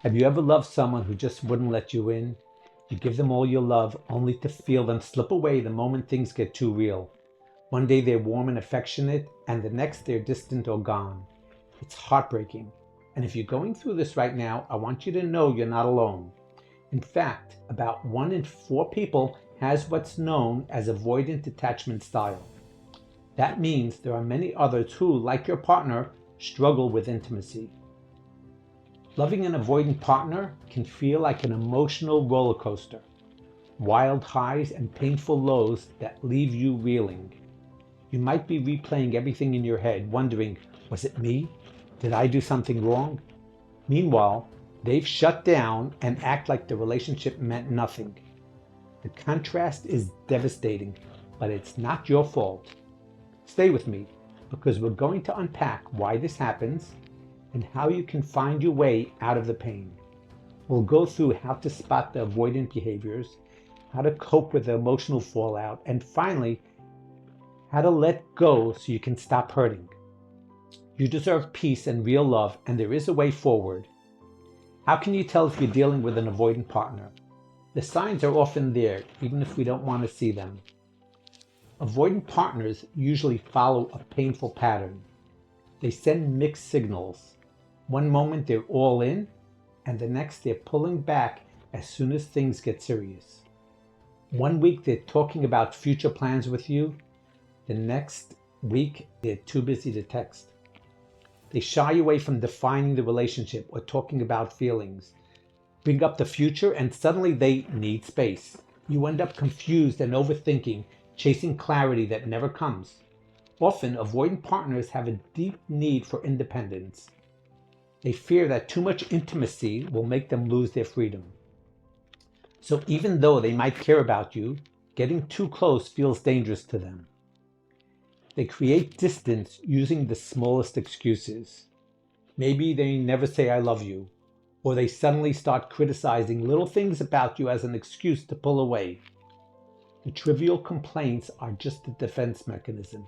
Have you ever loved someone who just wouldn't let you in? You give them all your love only to feel them slip away the moment things get too real. One day they're warm and affectionate, and the next they're distant or gone. It's heartbreaking. And if you're going through this right now, I want you to know you're not alone. In fact, about 1 in 4 people has what's known as avoidant attachment style. That means there are many others who, like your partner, struggle with intimacy. Loving an avoidant partner can feel like an emotional roller coaster, wild highs and painful lows that leave you reeling. You might be replaying everything in your head, wondering, was it me? Did I do something wrong? Meanwhile, they've shut down and act like the relationship meant nothing. The contrast is devastating, but it's not your fault. Stay with me, because we're going to unpack why this happens and how you can find your way out of the pain. We'll go through how to spot the avoidant behaviors, how to cope with the emotional fallout, and finally, how to let go so you can stop hurting. You deserve peace and real love, and there is a way forward. How can you tell if you're dealing with an avoidant partner? The signs are often there, even if we don't want to see them. Avoidant partners usually follow a painful pattern. They send mixed signals. One moment they're all in, and the next they're pulling back as soon as things get serious. One week they're talking about future plans with you, the next week they're too busy to text. They shy away from defining the relationship or talking about feelings. Bring up the future and suddenly they need space. You end up confused and overthinking, chasing clarity that never comes. Often, avoidant partners have a deep need for independence. They fear that too much intimacy will make them lose their freedom. So even though they might care about you, getting too close feels dangerous to them. They create distance using the smallest excuses. Maybe they never say I love you, or they suddenly start criticizing little things about you as an excuse to pull away. The trivial complaints are just a defense mechanism.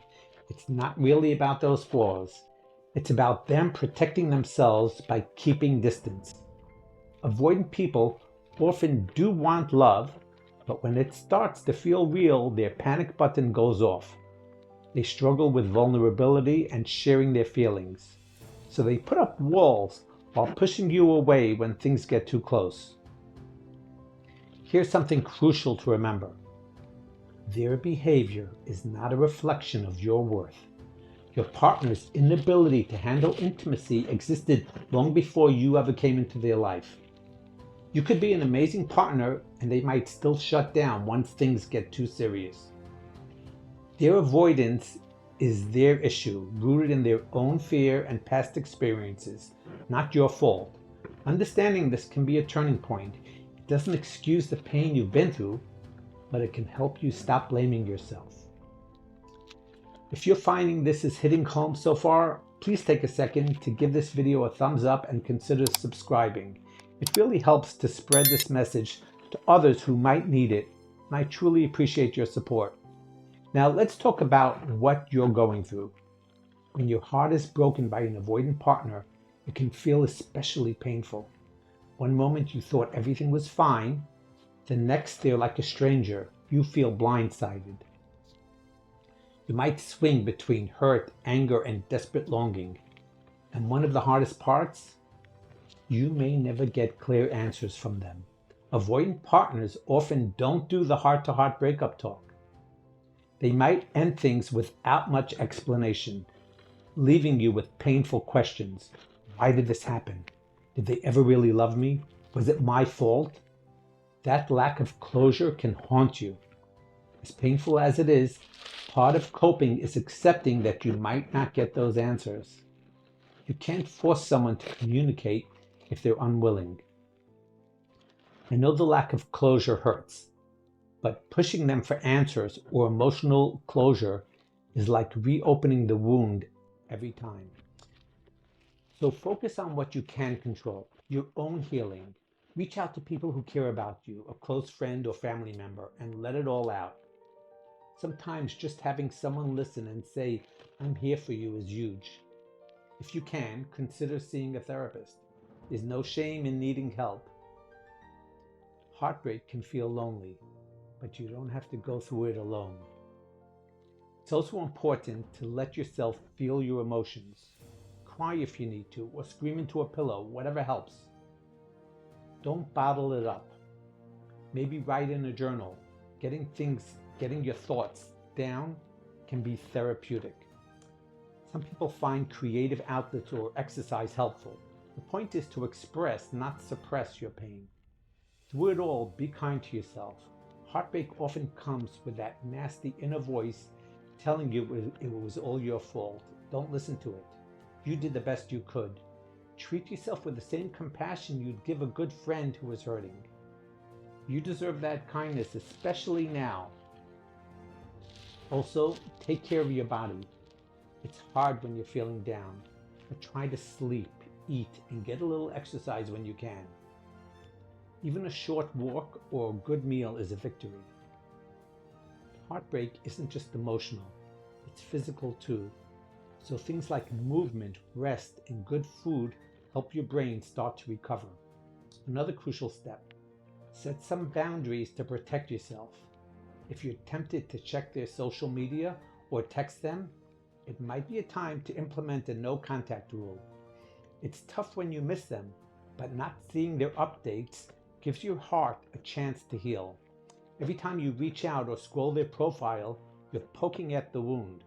It's not really about those flaws. It's about them protecting themselves by keeping distance. Avoidant people often do want love, but when it starts to feel real, their panic button goes off. They struggle with vulnerability and sharing their feelings. So they put up walls while pushing you away when things get too close. Here's something crucial to remember. Their behavior is not a reflection of your worth. Your partner's inability to handle intimacy existed long before you ever came into their life. You could be an amazing partner and they might still shut down once things get too serious. Their avoidance is their issue, rooted in their own fear and past experiences, not your fault. Understanding this can be a turning point. It doesn't excuse the pain you've been through, but it can help you stop blaming yourself. If you're finding this is hitting home so far, please take a second to give this video a thumbs up and consider subscribing. It really helps to spread this message to others who might need it, and I truly appreciate your support. Now let's talk about what you're going through. When your heart is broken by an avoidant partner, it can feel especially painful. One moment you thought everything was fine, the next they're like a stranger. You feel blindsided. You might swing between hurt, anger, and desperate longing. And one of the hardest parts, you may never get clear answers from them. Avoidant partners often don't do the heart-to-heart breakup talk. They might end things without much explanation, leaving you with painful questions. Why did this happen? Did they ever really love me? Was it my fault? That lack of closure can haunt you. As painful as it is, part of coping is accepting that you might not get those answers. You can't force someone to communicate if they're unwilling. I know the lack of closure hurts, but pushing them for answers or emotional closure is like reopening the wound every time. So focus on what you can control, your own healing. Reach out to people who care about you, a close friend or family member, and let it all out. Sometimes just having someone listen and say, I'm here for you is huge. If you can, consider seeing a therapist. There's no shame in needing help. Heartbreak can feel lonely, but you don't have to go through it alone. It's also important to let yourself feel your emotions. Cry if you need to, or scream into a pillow, whatever helps. Don't bottle it up. Maybe write in a journal. Getting your thoughts down can be therapeutic. Some people find creative outlets or exercise helpful. The point is to express, not suppress your pain. Through it all, be kind to yourself. Heartbreak often comes with that nasty inner voice telling you it was all your fault. Don't listen to it. You did the best you could. Treat yourself with the same compassion you'd give a good friend who is hurting. You deserve that kindness, especially now. Also, take care of your body. It's hard when you're feeling down, but try to sleep, eat, and get a little exercise when you can. Even a short walk or a good meal is a victory. Heartbreak isn't just emotional, it's physical too. So things like movement, rest, and good food help your brain start to recover. Another crucial step, set some boundaries to protect yourself. If you're tempted to check their social media or text them, it might be a time to implement a no contact rule. It's tough when you miss them, but not seeing their updates gives your heart a chance to heal. Every time you reach out or scroll their profile, you're poking at the wound.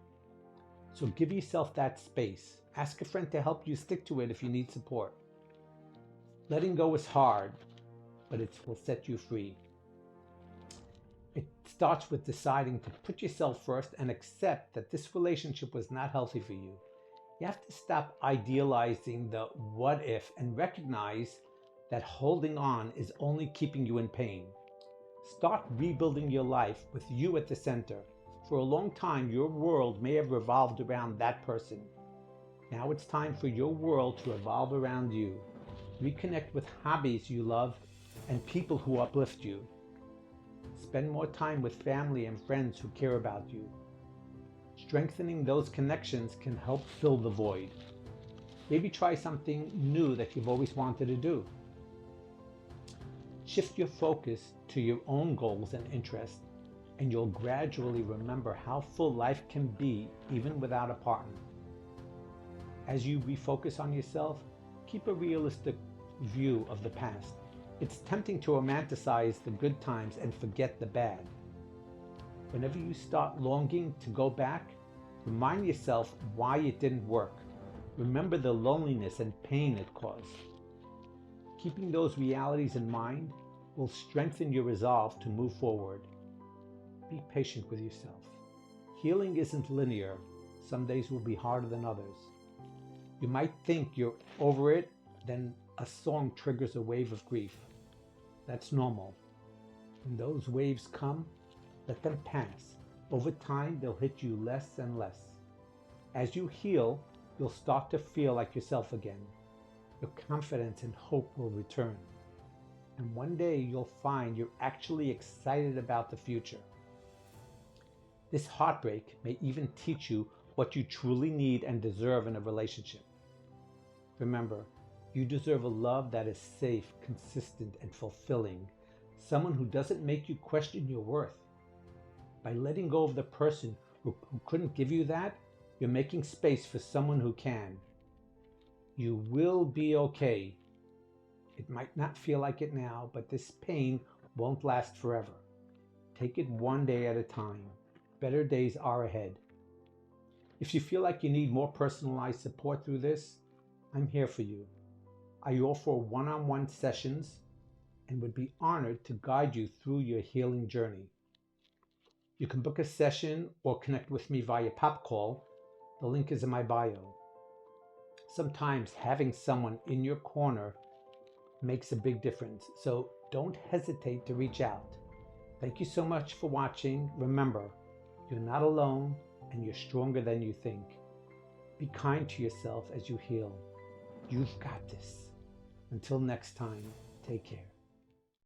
So give yourself that space. Ask a friend to help you stick to it if you need support. Letting go is hard, but it will set you free. It starts with deciding to put yourself first and accept that this relationship was not healthy for you. You have to stop idealizing the what if and recognize that holding on is only keeping you in pain. Start rebuilding your life with you at the center. For a long time, your world may have revolved around that person. Now it's time for your world to revolve around you. Reconnect with hobbies you love and people who uplift you. Spend more time with family and friends who care about you. Strengthening those connections can help fill the void. Maybe try something new that you've always wanted to do. Shift your focus to your own goals and interests, and you'll gradually remember how full life can be even without a partner. As you refocus on yourself, keep a realistic view of the past. It's tempting to romanticize the good times and forget the bad. Whenever you start longing to go back, remind yourself why it didn't work. Remember the loneliness and pain it caused. Keeping those realities in mind will strengthen your resolve to move forward. Be patient with yourself. Healing isn't linear. Some days will be harder than others. You might think you're over it, then a song triggers a wave of grief. That's normal. When those waves come, let them pass. Over time, they'll hit you less and less. As you heal, you'll start to feel like yourself again. Your confidence and hope will return. And one day you'll find you're actually excited about the future. This heartbreak may even teach you what you truly need and deserve in a relationship. Remember, you deserve a love that is safe, consistent, and fulfilling. Someone who doesn't make you question your worth. By letting go of the person who couldn't give you that, you're making space for someone who can. You will be okay. It might not feel like it now, but this pain won't last forever. Take it one day at a time. Better days are ahead. If you feel like you need more personalized support through this, I'm here for you. I offer one-on-one sessions and would be honored to guide you through your healing journey. You can book a session or connect with me via pop call. The link is in my bio. Sometimes having someone in your corner makes a big difference, so don't hesitate to reach out. Thank you so much for watching. Remember, you're not alone and you're stronger than you think. Be kind to yourself as you heal. You've got this. Until next time, take care.